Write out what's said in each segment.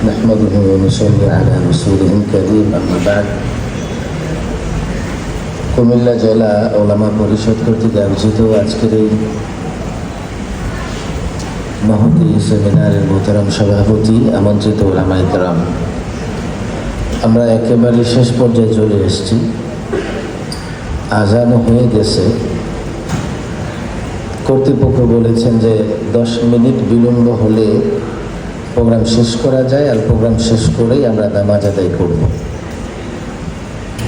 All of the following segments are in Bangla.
نحمده ونصلي على رسوله الكريم أما بعد কুমিল্লা জেলা ওলামা পরিষদ কর্তৃক আয়োজিত আজকের এই মহতী সেমিনারের মোহতারাম সভাপতি, আমন্ত্রিত ওলামায়ে কেরাম, আমরা একেবারে শেষ পর্যায়ে চলে এসেছি। আজানও হয়ে গেছে। কর্তৃপক্ষ বলেছেন যে 10 মিনিট বিলম্ব হলে প্রোগ্রাম শেষ করা যায়, আর প্রোগ্রাম শেষ করেই আমরা নামাজ আদায় করব।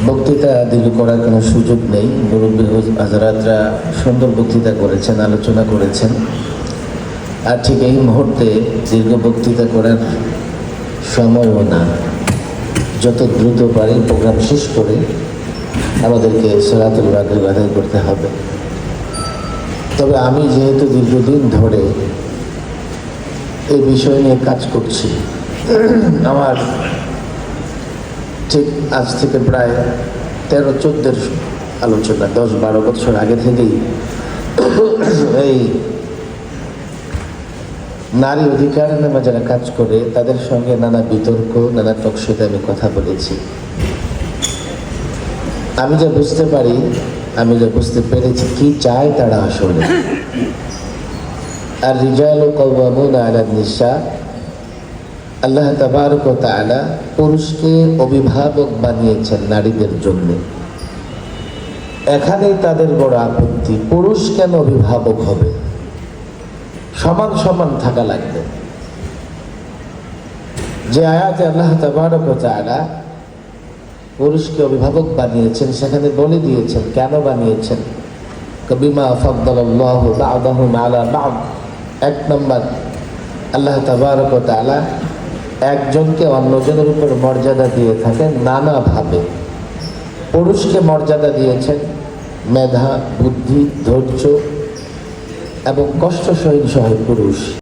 বক্তৃতা দীর্ঘ করার কোনো সুযোগ নেই। মুরব্বী হাজরাতরা সুন্দর বক্তৃতা করেছেন, আলোচনা করেছেন, আর ঠিক এই মুহূর্তে দীর্ঘ বক্তৃতা করার সময়ও না। যত দ্রুত পারি প্রোগ্রাম শেষ করে আমাদেরকে সালাতুল মাগরিব আদায় করতে হবে। তবে আমি যেহেতু দীর্ঘদিন ধরে এই বিষয় নিয়ে কাজ করছি, আমার ঠিক আজ থেকে প্রায় 13-14 আলোচনা, 10-12 বছর আগে থেকেই এই নারী অধিকার নামে যারা কাজ করে তাদের সঙ্গে নানা বিতর্ক, নানা টকশোতে আমি কথা বলেছি। আমি যা বুঝতে পারি, আমি যা বুঝতে পেরেছি কি চায় তারা আসলে। আর রিজালু কাওয়ামুনা আলা নিসা, আল্লাহ তাবারক ওয়া তাআলা পুরুষকে অভিভাবক বানিয়েছেন নারীদের জন্য। এখানেই তাদের বড় আপত্তি, পুরুষ কেন অভিভাবক হবে? সমান সমান থাকা লাগবে। যে আয়াতে আল্লাহ তাবারক ওয়া তাআলা পুরুষকে অভিভাবক বানিয়েছেন সেখানে বলে দিয়েছেন কেন বানিয়েছেন। বিমা ফাদ্দালাল্লাহু বা'দাহুম আলা বা'দ। 1 নম্বর, আল্লাহ তাবারক ওয়া তাআলা একজনকে অন্যজনের উপর মর্যাদা দিয়ে থাকেন নানাভাবে। পুরুষকে মর্যাদা দিয়েছেন মেধা, বুদ্ধি, ধৈর্য এবং কষ্ট সহিষ্ণু পুরুষ।